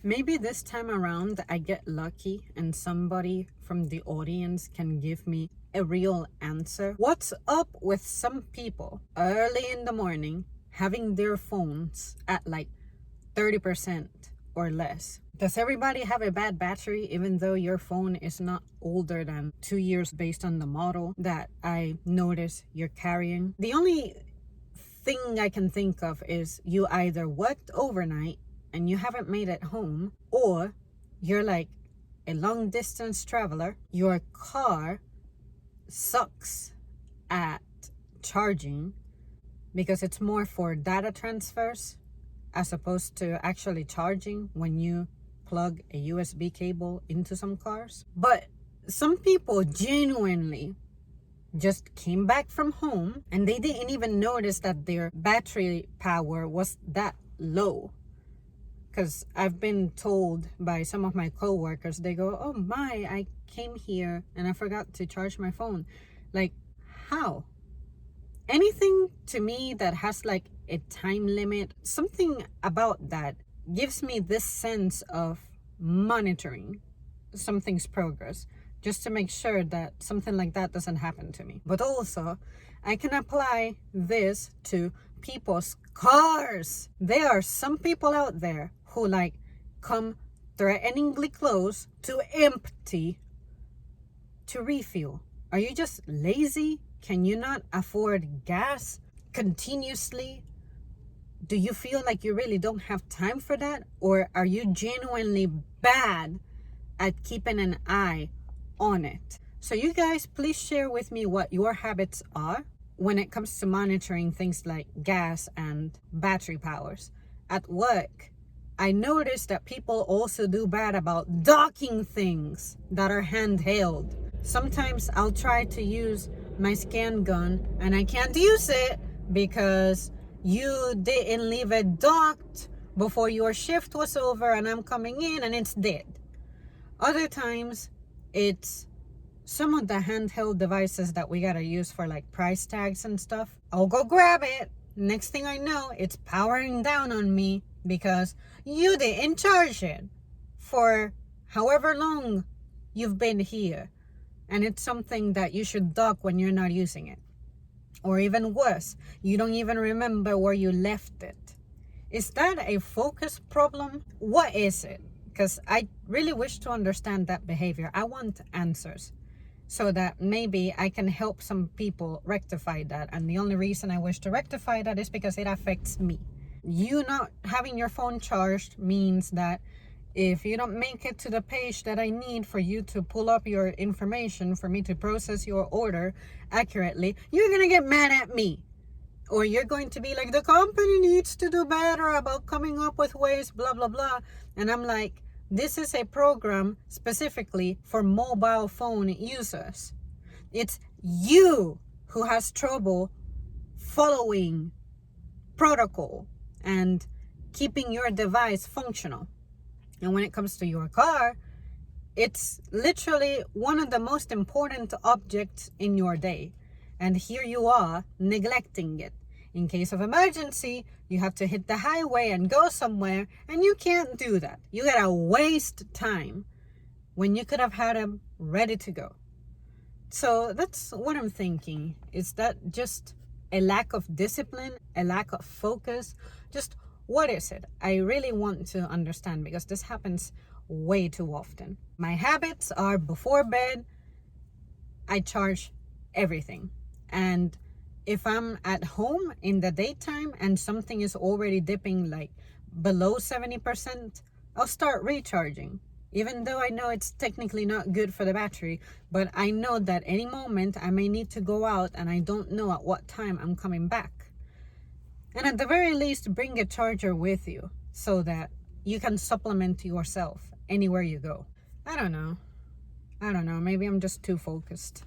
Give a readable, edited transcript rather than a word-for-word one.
Maybe this time around I get lucky and somebody from the audience can give me a real answer. What's up with some people early in the morning having their phones at like 30% or less? Does everybody have a bad battery even though your phone is not older than 2 years based on the model that I notice you're carrying? The only thing I can think of is you either worked overnight and you haven't made it home, or you're like a long distance traveler. Your car sucks at charging because it's more for data transfers as opposed to actually charging when you plug a USB cable into some cars. But some people genuinely just came back from home and they didn't even notice that their battery power was that low. Because I've been told by some of my coworkers, they go, oh my, I came here and I forgot to charge my phone. Like, how? Anything to me that has like a time limit, something about that gives me this sense of monitoring something's progress, just to make sure that something like that doesn't happen to me. But also, I can apply this to people's cars. There are some people out there who like come threateningly close to empty to refuel. Are you just lazy? Can you not afford gas continuously? Do you feel like you really don't have time for that? Or are you genuinely bad at keeping an eye on it? So you guys, please share with me what your habits are when it comes to monitoring things like gas and battery powers. At work, I noticed that people also do bad about docking things that are handheld. Sometimes I'll try to use my scan gun and I can't use it because you didn't leave it docked before your shift was over and I'm coming in and it's dead. Other times, it's some of the handheld devices that we gotta use for like price tags and stuff. I'll go grab it. Next thing I know, it's powering down on me because you didn't charge it for however long you've been here. And it's something that you should dock when you're not using it. Or even worse, you don't even remember where you left it. Is that a focus problem? What is it? Because I really wish to understand that behavior. I want answers so that maybe I can help some people rectify that. And the only reason I wish to rectify that is because it affects me. You not having your phone charged means that if you don't make it to the page that I need for you to pull up your information for me to process your order accurately, you're gonna get mad at me. Or you're going to be like, the company needs to do better about coming up with ways, blah, blah, blah. And I'm like, this is a program specifically for mobile phone users. It's you who has trouble following protocol and keeping your device functional. And when it comes to your car, it's literally one of the most important objects in your day. And here you are neglecting it. In case of emergency, you have to hit the highway and go somewhere, and you can't do that. You gotta waste time when you could have had them ready to go. So that's what I'm thinking. Is that just a lack of discipline, a lack of focus? Just what is it? I really want to understand because this happens way too often. My habits are before bed, I charge everything. And if I'm at home in the daytime and something is already dipping like below 70%, I'll start recharging. Even though I know it's technically not good for the battery, but I know that any moment I may need to go out and I don't know at what time I'm coming back. And at the very least, bring a charger with you so that you can supplement yourself anywhere you go. I don't know. Maybe I'm just too focused.